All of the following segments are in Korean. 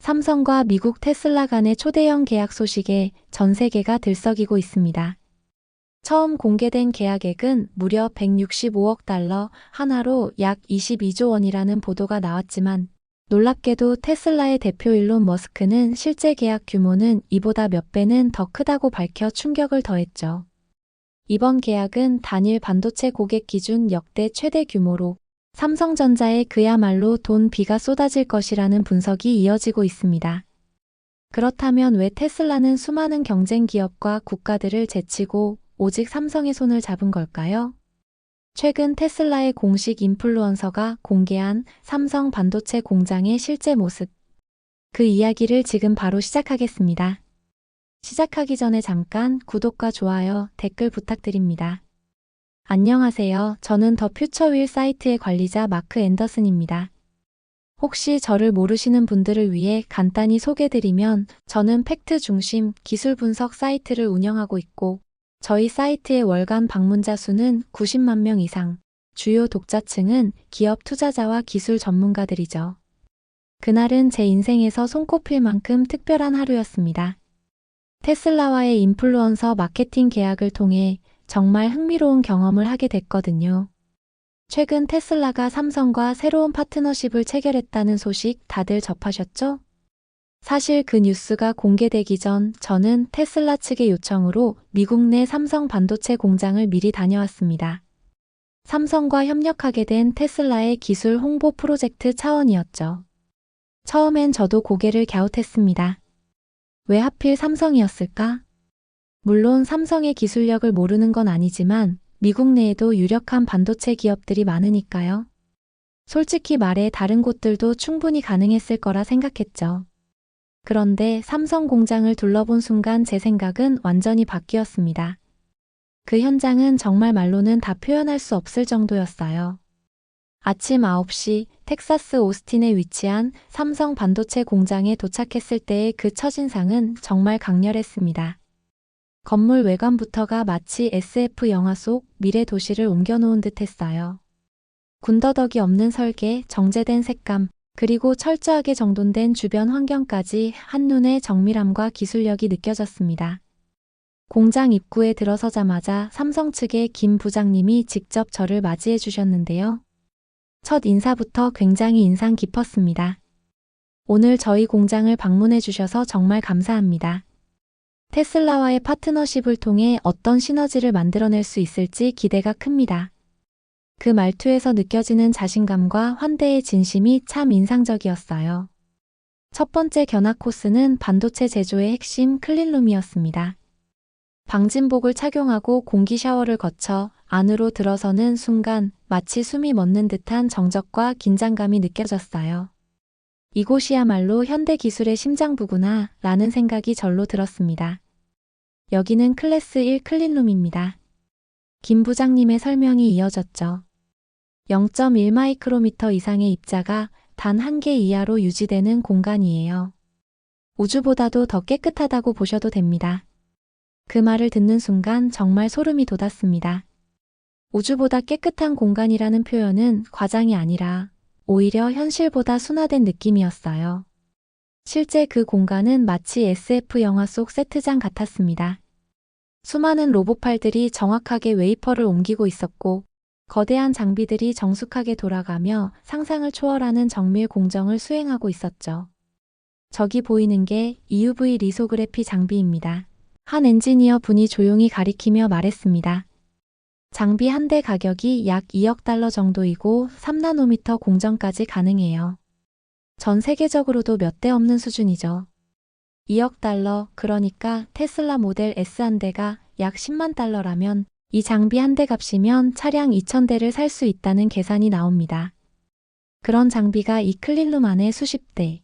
삼성과 미국 테슬라 간의 초대형 계약 소식에 전 세계가 들썩이고 있습니다. 처음 공개된 계약액은 무려 165억 달러, 하나로 약 22조 원이라는 보도가 나왔지만 놀랍게도 테슬라의 대표 일론 머스크는 실제 계약 규모는 이보다 몇 배는 더 크다고 밝혀 충격을 더했죠. 이번 계약은 단일 반도체 고객 기준 역대 최대 규모로 삼성전자에 그야말로 돈 비가 쏟아질 것이라는 분석이 이어지고 있습니다. 그렇다면 왜 테슬라는 수많은 경쟁 기업과 국가들을 제치고 오직 삼성의 손을 잡은 걸까요? 최근 테슬라의 공식 인플루언서가 공개한 삼성 반도체 공장의 실제 모습. 그 이야기를 지금 바로 시작하겠습니다. 시작하기 전에 잠깐 구독과 좋아요, 댓글 부탁드립니다. 안녕하세요. 저는 더 퓨처윌 사이트의 관리자 마크 앤더슨입니다. 혹시 저를 모르시는 분들을 위해 간단히 소개드리면 저는 팩트 중심 기술 분석 사이트를 운영하고 있고 저희 사이트의 월간 방문자 수는 90만 명 이상, 주요 독자층은 기업 투자자와 기술 전문가들이죠. 그날은 제 인생에서 손꼽힐 만큼 특별한 하루였습니다. 테슬라와의 인플루언서 마케팅 계약을 통해 정말 흥미로운 경험을 하게 됐거든요. 최근 테슬라가 삼성과 새로운 파트너십을 체결했다는 소식 다들 접하셨죠? 사실 그 뉴스가 공개되기 전 저는 테슬라 측의 요청으로 미국 내 삼성 반도체 공장을 미리 다녀왔습니다. 삼성과 협력하게 된 테슬라의 기술 홍보 프로젝트 차원이었죠. 처음엔 저도 고개를 갸웃했습니다. 왜 하필 삼성이었을까? 물론 삼성의 기술력을 모르는 건 아니지만 미국 내에도 유력한 반도체 기업들이 많으니까요. 솔직히 말해 다른 곳들도 충분히 가능했을 거라 생각했죠. 그런데 삼성 공장을 둘러본 순간 제 생각은 완전히 바뀌었습니다. 그 현장은 정말 말로는 다 표현할 수 없을 정도였어요. 아침 9시 텍사스 오스틴에 위치한 삼성 반도체 공장에 도착했을 때의 그 첫인상은 정말 강렬했습니다. 건물 외관부터가 마치 SF 영화 속 미래 도시를 옮겨놓은 듯 했어요. 군더더기 없는 설계, 정제된 색감, 그리고 철저하게 정돈된 주변 환경까지 한눈에 정밀함과 기술력이 느껴졌습니다. 공장 입구에 들어서자마자 삼성 측의 김 부장님이 직접 저를 맞이해 주셨는데요. 첫 인사부터 굉장히 인상 깊었습니다. 오늘 저희 공장을 방문해 주셔서 정말 감사합니다. 테슬라와의 파트너십을 통해 어떤 시너지를 만들어낼 수 있을지 기대가 큽니다. 그 말투에서 느껴지는 자신감과 환대의 진심이 참 인상적이었어요. 첫 번째 견학 코스는 반도체 제조의 핵심 클린룸이었습니다. 방진복을 착용하고 공기 샤워를 거쳐 안으로 들어서는 순간 마치 숨이 멎는 듯한 정적과 긴장감이 느껴졌어요. 이곳이야말로 현대 기술의 심장부구나 라는 생각이 절로 들었습니다. 여기는 클래스 1 클린룸입니다. 김 부장님의 설명이 이어졌죠. 0.1 마이크로미터 이상의 입자가 단 1개 이하로 유지되는 공간이에요. 우주보다도 더 깨끗하다고 보셔도 됩니다. 그 말을 듣는 순간 정말 소름이 돋았습니다. 우주보다 깨끗한 공간이라는 표현은 과장이 아니라 오히려 현실보다 순화된 느낌이었어요. 실제 그 공간은 마치 SF 영화 속 세트장 같았습니다. 수많은 로봇팔들이 정확하게 웨이퍼를 옮기고 있었고 거대한 장비들이 정숙하게 돌아가며 상상을 초월하는 정밀 공정을 수행하고 있었죠. 저기 보이는 게 EUV 리소그래피 장비입니다. 한 엔지니어 분이 조용히 가리키며 말했습니다. 장비 한 대 가격이 약 2억 달러 정도이고 3나노미터 공정까지 가능해요. 전 세계적으로도 몇 대 없는 수준이죠. 2억 달러, 그러니까 테슬라 모델 S 한 대가 약 10만 달러라면 이 장비 한 대 값이면 차량 2,000대를 살 수 있다는 계산이 나옵니다. 그런 장비가 이 클린룸 안에 수십 대.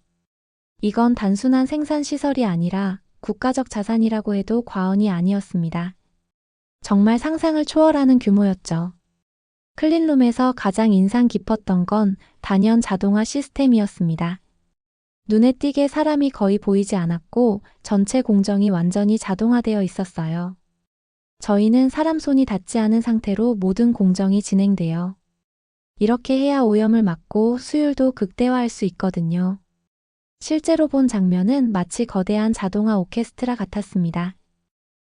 이건 단순한 생산 시설이 아니라 국가적 자산이라고 해도 과언이 아니었습니다. 정말 상상을 초월하는 규모였죠. 클린룸에서 가장 인상 깊었던 건 단연 자동화 시스템이었습니다. 눈에 띄게 사람이 거의 보이지 않았고 전체 공정이 완전히 자동화되어 있었어요. 저희는 사람 손이 닿지 않은 상태로 모든 공정이 진행돼요. 이렇게 해야 오염을 막고 수율도 극대화할 수 있거든요. 실제로 본 장면은 마치 거대한 자동화 오케스트라 같았습니다.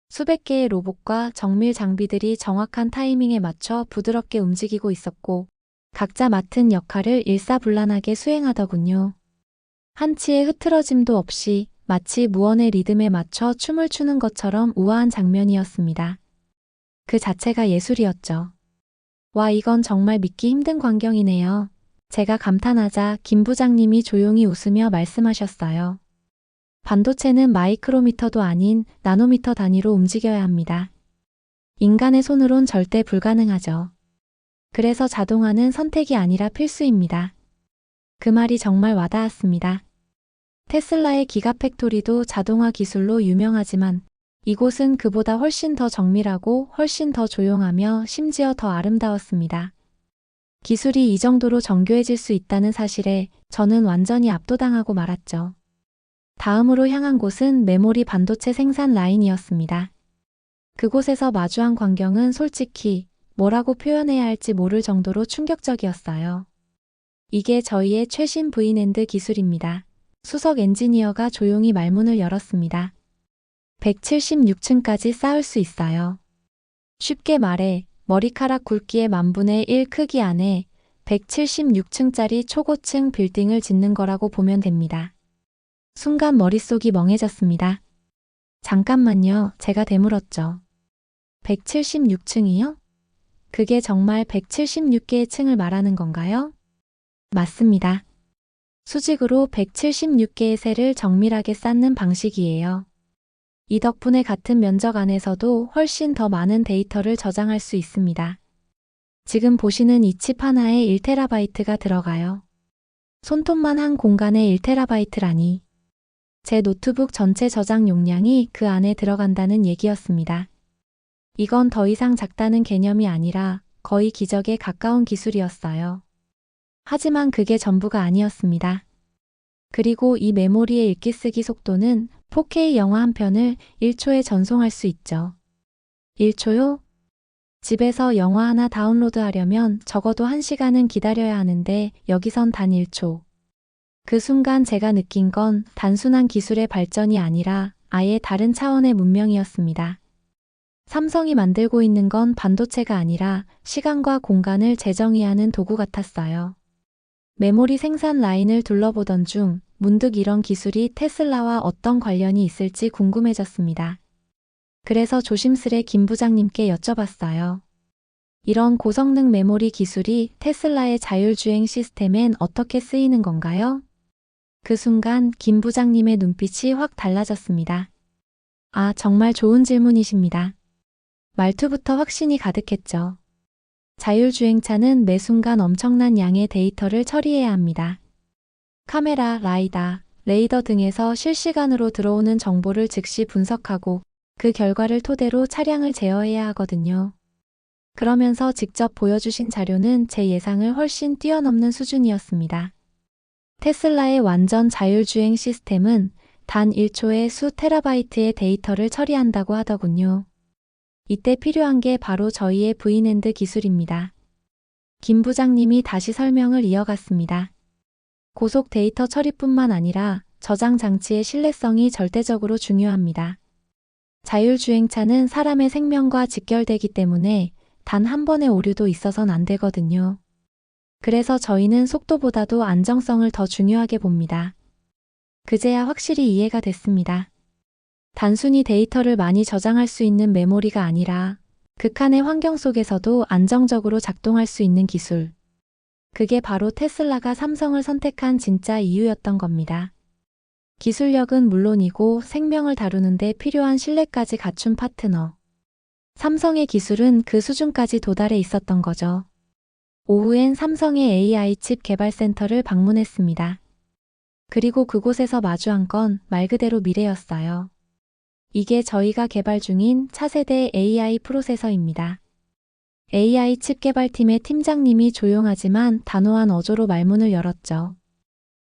수백 개의 로봇과 정밀 장비들이 정확한 타이밍에 맞춰 부드럽게 움직이고 있었고, 각자 맡은 역할을 일사불란하게 수행하더군요. 한치의 흐트러짐도 없이 마치 무언의 리듬에 맞춰 춤을 추는 것처럼 우아한 장면이었습니다. 그 자체가 예술이었죠. 와, 이건 정말 믿기 힘든 광경이네요. 제가 감탄하자 김 부장님이 조용히 웃으며 말씀하셨어요. 반도체는 마이크로미터도 아닌 나노미터 단위로 움직여야 합니다. 인간의 손으론 절대 불가능하죠. 그래서 자동화는 선택이 아니라 필수입니다. 그 말이 정말 와닿았습니다. 테슬라의 기가팩토리도 자동화 기술로 유명하지만 이곳은 그보다 훨씬 더 정밀하고 훨씬 더 조용하며 심지어 더 아름다웠습니다. 기술이 이 정도로 정교해질 수 있다는 사실에 저는 완전히 압도당하고 말았죠. 다음으로 향한 곳은 메모리 반도체 생산 라인이었습니다. 그곳에서 마주한 광경은 솔직히 뭐라고 표현해야 할지 모를 정도로 충격적이었어요. 이게 저희의 최신 V낸드 기술입니다. 수석 엔지니어가 조용히 말문을 열었습니다. 176층까지 쌓을 수 있어요. 쉽게 말해 머리카락 굵기의 만분의 1 크기 안에 176층짜리 초고층 빌딩을 짓는 거라고 보면 됩니다. 순간 머릿속이 멍해졌습니다. 잠깐만요, 제가 되물었죠. 176층이요? 그게 정말 176개의 층을 말하는 건가요? 맞습니다. 수직으로 176개의 셀을 정밀하게 쌓는 방식이에요. 이 덕분에 같은 면적 안에서도 훨씬 더 많은 데이터를 저장할 수 있습니다. 지금 보시는 이 칩 하나에 1TB가 들어가요. 손톱만 한 공간에 1TB라니. 제 노트북 전체 저장 용량이 그 안에 들어간다는 얘기였습니다. 이건 더 이상 작다는 개념이 아니라 거의 기적에 가까운 기술이었어요. 하지만 그게 전부가 아니었습니다. 그리고 이 메모리의 읽기-쓰기 속도는 4K 영화 한 편을 1초에 전송할 수 있죠. 1초요? 집에서 영화 하나 다운로드하려면 적어도 1시간은 기다려야 하는데 여기선 단 1초. 그 순간 제가 느낀 건 단순한 기술의 발전이 아니라 아예 다른 차원의 문명이었습니다. 삼성이 만들고 있는 건 반도체가 아니라 시간과 공간을 재정의하는 도구 같았어요. 메모리 생산 라인을 둘러보던 중 문득 이런 기술이 테슬라와 어떤 관련이 있을지 궁금해졌습니다. 그래서 조심스레 김 부장님께 여쭤봤어요. 이런 고성능 메모리 기술이 테슬라의 자율주행 시스템엔 어떻게 쓰이는 건가요? 그 순간 김 부장님의 눈빛이 확 달라졌습니다. 아, 정말 좋은 질문이십니다. 말투부터 확신이 가득했죠. 자율주행차는 매 순간 엄청난 양의 데이터를 처리해야 합니다. 카메라, 라이다, 레이더 등에서 실시간으로 들어오는 정보를 즉시 분석하고 그 결과를 토대로 차량을 제어해야 하거든요. 그러면서 직접 보여주신 자료는 제 예상을 훨씬 뛰어넘는 수준이었습니다. 테슬라의 완전 자율주행 시스템은 단 1초에 수 테라바이트의 데이터를 처리한다고 하더군요. 이때 필요한 게 바로 저희의 V낸드 기술입니다. 김 부장님이 다시 설명을 이어갔습니다. 고속 데이터 처리뿐만 아니라 저장 장치의 신뢰성이 절대적으로 중요합니다. 자율주행차는 사람의 생명과 직결되기 때문에 단 한 번의 오류도 있어선 안 되거든요. 그래서 저희는 속도보다도 안정성을 더 중요하게 봅니다. 그제야 확실히 이해가 됐습니다. 단순히 데이터를 많이 저장할 수 있는 메모리가 아니라 극한의 환경 속에서도 안정적으로 작동할 수 있는 기술. 그게 바로 테슬라가 삼성을 선택한 진짜 이유였던 겁니다. 기술력은 물론이고 생명을 다루는 데 필요한 신뢰까지 갖춘 파트너. 삼성의 기술은 그 수준까지 도달해 있었던 거죠. 오후엔 삼성의 AI 칩 개발센터를 방문했습니다. 그리고 그곳에서 마주한 건 말 그대로 미래였어요. 이게 저희가 개발 중인 차세대 AI 프로세서입니다. AI 칩 개발팀의 팀장님이 조용하지만 단호한 어조로 말문을 열었죠.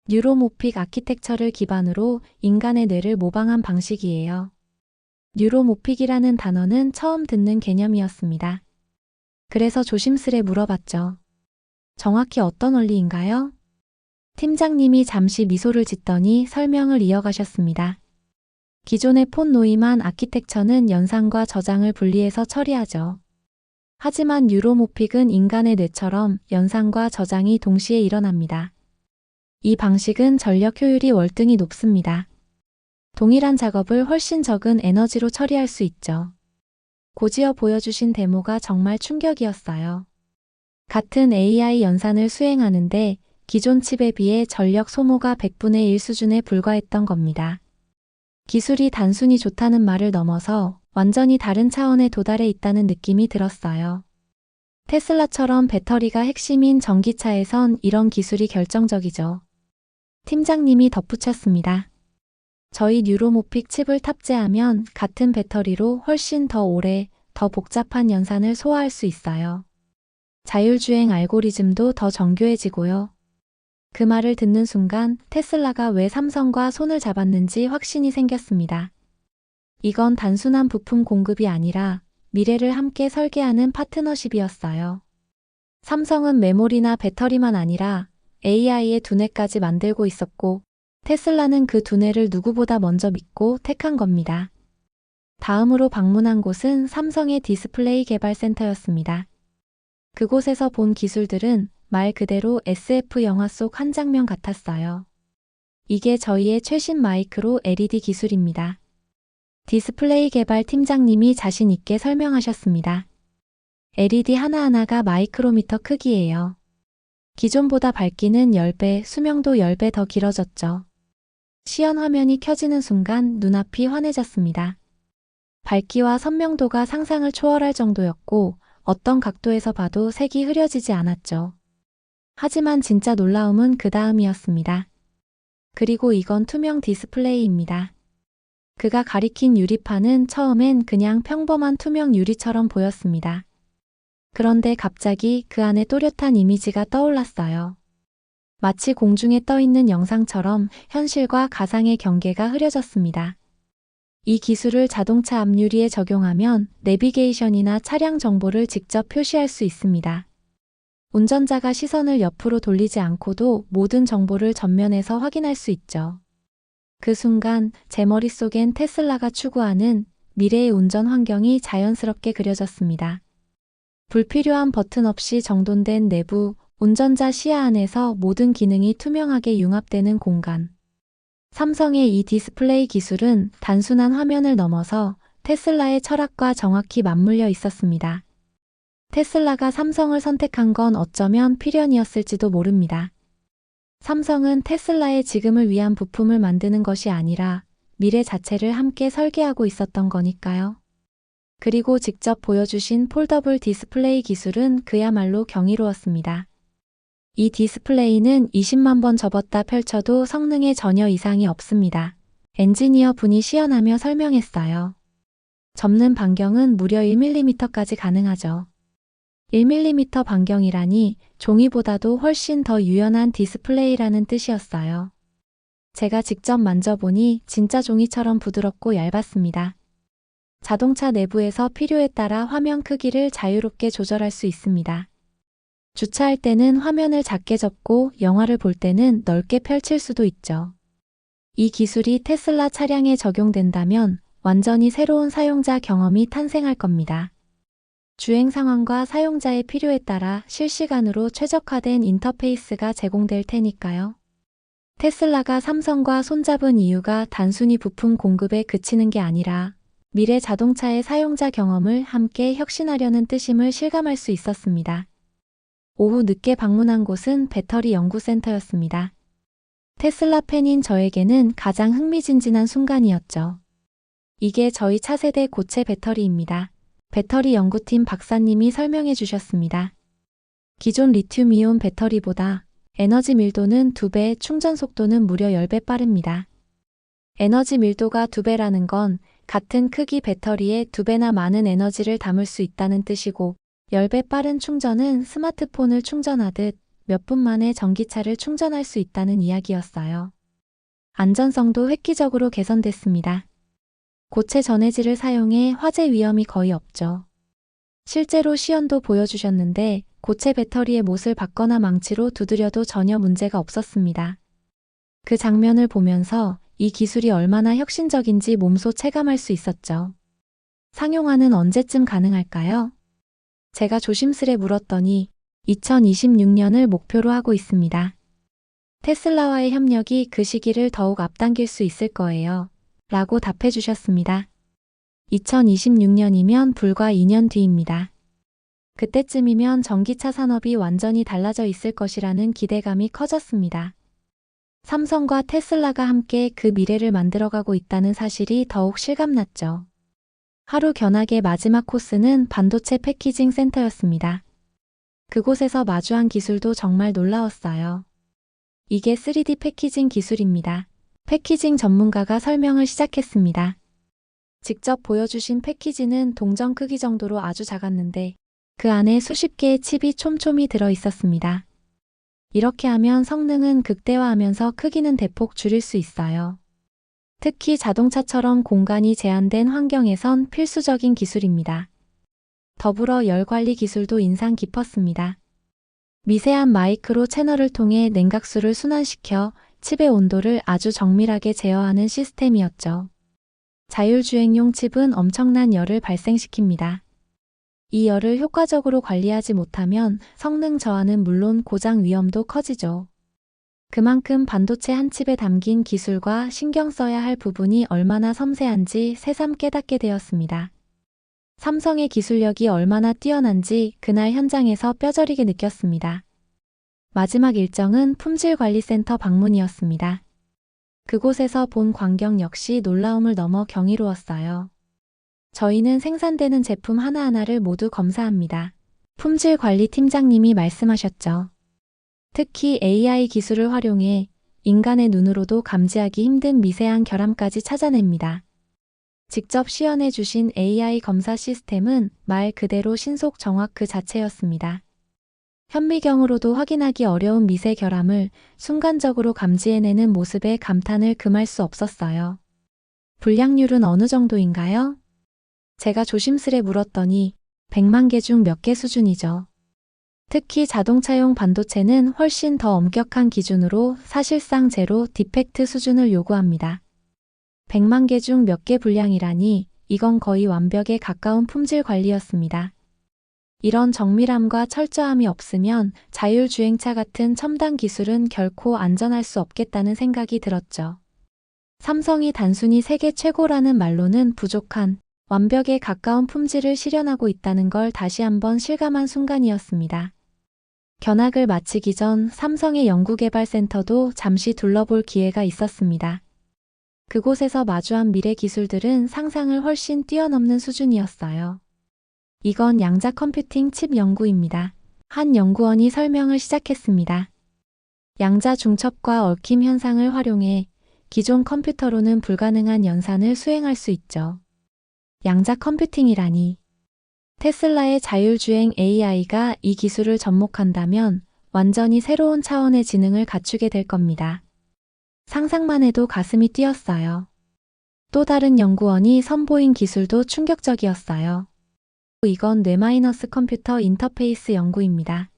뉴로모픽 아키텍처를 기반으로 인간의 뇌를 모방한 방식이에요. 뉴로모픽이라는 단어는 처음 듣는 개념이었습니다. 그래서 조심스레 물어봤죠. 정확히 어떤 원리인가요? 팀장님이 잠시 미소를 짓더니 설명을 이어가셨습니다. 기존의 폰 노이만 아키텍처는 연상과 저장을 분리해서 처리하죠. 하지만 뉴로모픽은 인간의 뇌처럼 연상과 저장이 동시에 일어납니다. 이 방식은 전력 효율이 월등히 높습니다. 동일한 작업을 훨씬 적은 에너지로 처리할 수 있죠. 고지어 보여주신 데모가 정말 충격이었어요. 같은 AI 연산을 수행하는데 기존 칩에 비해 전력 소모가 100분의 1 수준에 불과했던 겁니다. 기술이 단순히 좋다는 말을 넘어서 완전히 다른 차원에 도달해 있다는 느낌이 들었어요. 테슬라처럼 배터리가 핵심인 전기차에선 이런 기술이 결정적이죠. 팀장님이 덧붙였습니다. 저희 뉴로모픽 칩을 탑재하면 같은 배터리로 훨씬 더 오래, 더 복잡한 연산을 소화할 수 있어요. 자율주행 알고리즘도 더 정교해지고요. 그 말을 듣는 순간 테슬라가 왜 삼성과 손을 잡았는지 확신이 생겼습니다. 이건 단순한 부품 공급이 아니라 미래를 함께 설계하는 파트너십이었어요. 삼성은 메모리나 배터리만 아니라 AI의 두뇌까지 만들고 있었고 테슬라는 그 두뇌를 누구보다 먼저 믿고 택한 겁니다. 다음으로 방문한 곳은 삼성의 디스플레이 개발센터였습니다. 그곳에서 본 기술들은 말 그대로 SF 영화 속 한 장면 같았어요. 이게 저희의 최신 마이크로 LED 기술입니다. 디스플레이 개발 팀장님이 자신 있게 설명하셨습니다. LED 하나하나가 마이크로미터 크기예요. 기존보다 밝기는 10배, 수명도 10배 더 길어졌죠. 시연 화면이 켜지는 순간 눈앞이 환해졌습니다. 밝기와 선명도가 상상을 초월할 정도였고 어떤 각도에서 봐도 색이 흐려지지 않았죠. 하지만 진짜 놀라움은 그 다음이었습니다. 그리고 이건 투명 디스플레이입니다. 그가 가리킨 유리판은 처음엔 그냥 평범한 투명 유리처럼 보였습니다. 그런데 갑자기 그 안에 또렷한 이미지가 떠올랐어요. 마치 공중에 떠 있는 영상처럼 현실과 가상의 경계가 흐려졌습니다. 이 기술을 자동차 앞유리에 적용하면 내비게이션이나 차량 정보를 직접 표시할 수 있습니다. 운전자가 시선을 옆으로 돌리지 않고도 모든 정보를 전면에서 확인할 수 있죠. 그 순간 제 머릿속엔 테슬라가 추구하는 미래의 운전 환경이 자연스럽게 그려졌습니다. 불필요한 버튼 없이 정돈된 내부, 운전자 시야 안에서 모든 기능이 투명하게 융합되는 공간. 삼성의 이 디스플레이 기술은 단순한 화면을 넘어서 테슬라의 철학과 정확히 맞물려 있었습니다. 테슬라가 삼성을 선택한 건 어쩌면 필연이었을지도 모릅니다. 삼성은 테슬라의 지금을 위한 부품을 만드는 것이 아니라 미래 자체를 함께 설계하고 있었던 거니까요. 그리고 직접 보여주신 폴더블 디스플레이 기술은 그야말로 경이로웠습니다. 이 디스플레이는 20만 번 접었다 펼쳐도 성능에 전혀 이상이 없습니다. 엔지니어 분이 시연하며 설명했어요. 접는 반경은 무려 1mm까지 가능하죠. 1mm 반경이라니 종이보다도 훨씬 더 유연한 디스플레이라는 뜻이었어요. 제가 직접 만져보니 진짜 종이처럼 부드럽고 얇았습니다. 자동차 내부에서 필요에 따라 화면 크기를 자유롭게 조절할 수 있습니다. 주차할 때는 화면을 작게 접고 영화를 볼 때는 넓게 펼칠 수도 있죠. 이 기술이 테슬라 차량에 적용된다면 완전히 새로운 사용자 경험이 탄생할 겁니다. 주행 상황과 사용자의 필요에 따라 실시간으로 최적화된 인터페이스가 제공될 테니까요. 테슬라가 삼성과 손잡은 이유가 단순히 부품 공급에 그치는 게 아니라 미래 자동차의 사용자 경험을 함께 혁신하려는 뜻임을 실감할 수 있었습니다. 오후 늦게 방문한 곳은 배터리 연구센터였습니다. 테슬라 팬인 저에게는 가장 흥미진진한 순간이었죠. 이게 저희 차세대 고체 배터리입니다. 배터리 연구팀 박사님이 설명해 주셨습니다. 기존 리튬이온 배터리보다 에너지 밀도는 2배, 충전 속도는 무려 10배 빠릅니다. 에너지 밀도가 2배라는 건 같은 크기 배터리에 2배나 많은 에너지를 담을 수 있다는 뜻이고 10배 빠른 충전은 스마트폰을 충전하듯 몇 분 만에 전기차를 충전할 수 있다는 이야기였어요. 안전성도 획기적으로 개선됐습니다. 고체 전해질을 사용해 화재 위험이 거의 없죠. 실제로 시연도 보여주셨는데 고체 배터리의 못을 받거나 망치로 두드려도 전혀 문제가 없었습니다. 그 장면을 보면서 이 기술이 얼마나 혁신적인지 몸소 체감할 수 있었죠. 상용화는 언제쯤 가능할까요? 제가 조심스레 물었더니 2026년을 목표로 하고 있습니다. 테슬라와의 협력이 그 시기를 더욱 앞당길 수 있을 거예요. 라고 답해 주셨습니다. 2026년이면 불과 2년 뒤입니다. 그때쯤이면 전기차 산업이 완전히 달라져 있을 것이라는 기대감이 커졌습니다. 삼성과 테슬라가 함께 그 미래를 만들어가고 있다는 사실이 더욱 실감났죠. 하루 견학의 마지막 코스는 반도체 패키징 센터였습니다. 그곳에서 마주한 기술도 정말 놀라웠어요. 이게 3D 패키징 기술입니다. 패키징 전문가가 설명을 시작했습니다. 직접 보여주신 패키지는 동전 크기 정도로 아주 작았는데 그 안에 수십 개의 칩이 촘촘히 들어 있었습니다. 이렇게 하면 성능은 극대화하면서 크기는 대폭 줄일 수 있어요. 특히 자동차처럼 공간이 제한된 환경에선 필수적인 기술입니다. 더불어 열 관리 기술도 인상 깊었습니다. 미세한 마이크로 채널을 통해 냉각수를 순환시켜 칩의 온도를 아주 정밀하게 제어하는 시스템이었죠. 자율주행용 칩은 엄청난 열을 발생시킵니다. 이 열을 효과적으로 관리하지 못하면 성능 저하는 물론 고장 위험도 커지죠. 그만큼 반도체 한 칩에 담긴 기술과 신경 써야 할 부분이 얼마나 섬세한지 새삼 깨닫게 되었습니다. 삼성의 기술력이 얼마나 뛰어난지 그날 현장에서 뼈저리게 느꼈습니다. 마지막 일정은 품질관리센터 방문이었습니다. 그곳에서 본 광경 역시 놀라움을 넘어 경이로웠어요. 저희는 생산되는 제품 하나하나를 모두 검사합니다. 품질관리 팀장님이 말씀하셨죠. 특히 AI 기술을 활용해 인간의 눈으로도 감지하기 힘든 미세한 결함까지 찾아냅니다. 직접 시연해 주신 AI 검사 시스템은 말 그대로 신속 정확 그 자체였습니다. 현미경으로도 확인하기 어려운 미세 결함을 순간적으로 감지해내는 모습에 감탄을 금할 수 없었어요. 불량률은 어느 정도인가요? 제가 조심스레 물었더니 100만 개 중 몇 개 수준이죠. 특히 자동차용 반도체는 훨씬 더 엄격한 기준으로 사실상 제로 디펙트 수준을 요구합니다. 100만 개 중 몇 개 불량이라니 이건 거의 완벽에 가까운 품질 관리였습니다. 이런 정밀함과 철저함이 없으면 자율주행차 같은 첨단 기술은 결코 안전할 수 없겠다는 생각이 들었죠. 삼성이 단순히 세계 최고라는 말로는 부족한 완벽에 가까운 품질을 실현하고 있다는 걸 다시 한번 실감한 순간이었습니다. 견학을 마치기 전 삼성의 연구개발센터도 잠시 둘러볼 기회가 있었습니다. 그곳에서 마주한 미래 기술들은 상상을 훨씬 뛰어넘는 수준이었어요. 이건 양자 컴퓨팅 칩 연구입니다. 한 연구원이 설명을 시작했습니다. 양자 중첩과 얽힘 현상을 활용해 기존 컴퓨터로는 불가능한 연산을 수행할 수 있죠. 양자 컴퓨팅이라니. 테슬라의 자율주행 AI가 이 기술을 접목한다면 완전히 새로운 차원의 지능을 갖추게 될 겁니다. 상상만 해도 가슴이 뛰었어요. 또 다른 연구원이 선보인 기술도 충격적이었어요. 이건 뇌- 컴퓨터 인터페이스 연구입니다.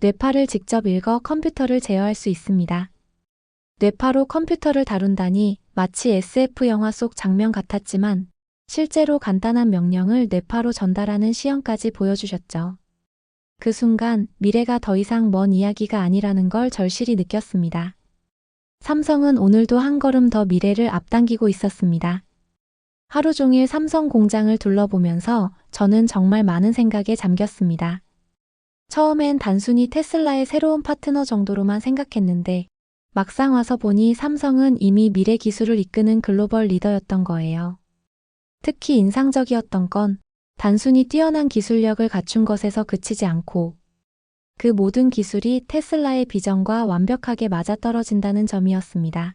뇌파를 직접 읽어 컴퓨터를 제어할 수 있습니다. 뇌파로 컴퓨터를 다룬다니 마치 SF 영화 속 장면 같았지만 실제로 간단한 명령을 뇌파로 전달하는 시연까지 보여주셨죠. 그 순간 미래가 더 이상 먼 이야기가 아니라는 걸 절실히 느꼈습니다. 삼성은 오늘도 한 걸음 더 미래를 앞당기고 있었습니다. 하루 종일 삼성 공장을 둘러보면서 저는 정말 많은 생각에 잠겼습니다. 처음엔 단순히 테슬라의 새로운 파트너 정도로만 생각했는데 막상 와서 보니 삼성은 이미 미래 기술을 이끄는 글로벌 리더였던 거예요. 특히 인상적이었던 건 단순히 뛰어난 기술력을 갖춘 것에서 그치지 않고 그 모든 기술이 테슬라의 비전과 완벽하게 맞아떨어진다는 점이었습니다.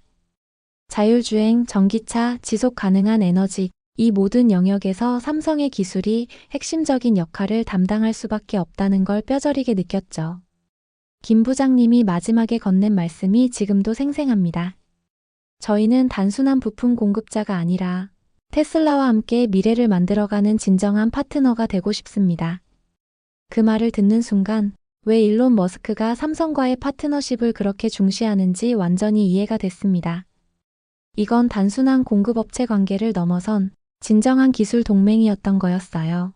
자율주행, 전기차, 지속 가능한 에너지, 이 모든 영역에서 삼성의 기술이 핵심적인 역할을 담당할 수밖에 없다는 걸 뼈저리게 느꼈죠. 김 부장님이 마지막에 건넨 말씀이 지금도 생생합니다. 저희는 단순한 부품 공급자가 아니라 테슬라와 함께 미래를 만들어가는 진정한 파트너가 되고 싶습니다. 그 말을 듣는 순간 왜 일론 머스크가 삼성과의 파트너십을 그렇게 중시하는지 완전히 이해가 됐습니다. 이건 단순한 공급업체 관계를 넘어선 진정한 기술 동맹이었던 거였어요.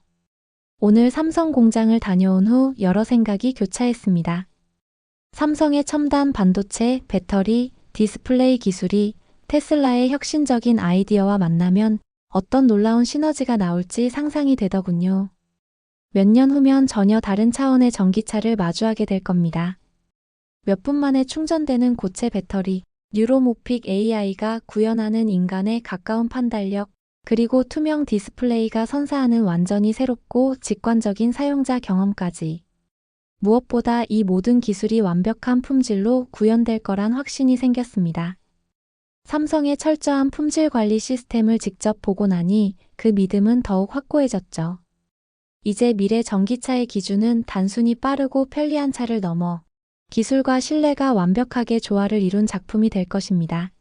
오늘 삼성 공장을 다녀온 후 여러 생각이 교차했습니다. 삼성의 첨단 반도체, 배터리, 디스플레이 기술이 테슬라의 혁신적인 아이디어와 만나면 어떤 놀라운 시너지가 나올지 상상이 되더군요. 몇 년 후면 전혀 다른 차원의 전기차를 마주하게 될 겁니다. 몇 분 만에 충전되는 고체 배터리, 뉴로모픽 AI가 구현하는 인간에 가까운 판단력, 그리고 투명 디스플레이가 선사하는 완전히 새롭고 직관적인 사용자 경험까지. 무엇보다 이 모든 기술이 완벽한 품질로 구현될 거란 확신이 생겼습니다. 삼성의 철저한 품질 관리 시스템을 직접 보고 나니 그 믿음은 더욱 확고해졌죠. 이제 미래 전기차의 기준은 단순히 빠르고 편리한 차를 넘어 기술과 신뢰가 완벽하게 조화를 이룬 작품이 될 것입니다.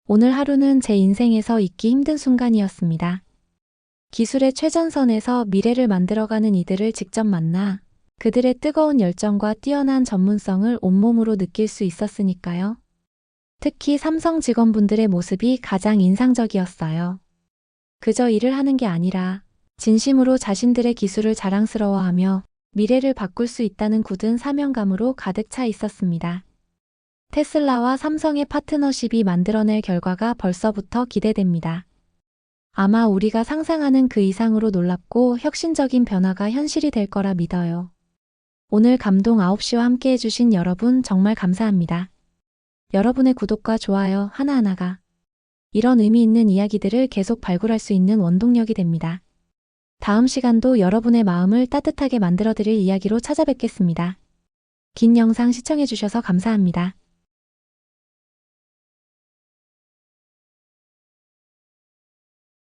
오늘 하루는 제 인생에서 잊기 힘든 순간이었습니다. 기술의 최전선에서 미래를 만들어가는 이들을 직접 만나 그들의 뜨거운 열정과 뛰어난 전문성을 온몸으로 느낄 수 있었으니까요. 특히 삼성 직원분들의 모습이 가장 인상적이었어요. 그저 일을 하는 게 아니라 진심으로 자신들의 기술을 자랑스러워하며 미래를 바꿀 수 있다는 굳은 사명감으로 가득 차 있었습니다. 테슬라와 삼성의 파트너십이 만들어낼 결과가 벌써부터 기대됩니다. 아마 우리가 상상하는 그 이상으로 놀랍고 혁신적인 변화가 현실이 될 거라 믿어요. 오늘 감동 9시와 함께 해주신 여러분 정말 감사합니다. 여러분의 구독과 좋아요 하나하나가 이런 의미 있는 이야기들을 계속 발굴할 수 있는 원동력이 됩니다. 다음 시간도 여러분의 마음을 따뜻하게 만들어드릴 이야기로 찾아뵙겠습니다. 긴 영상 시청해주셔서 감사합니다.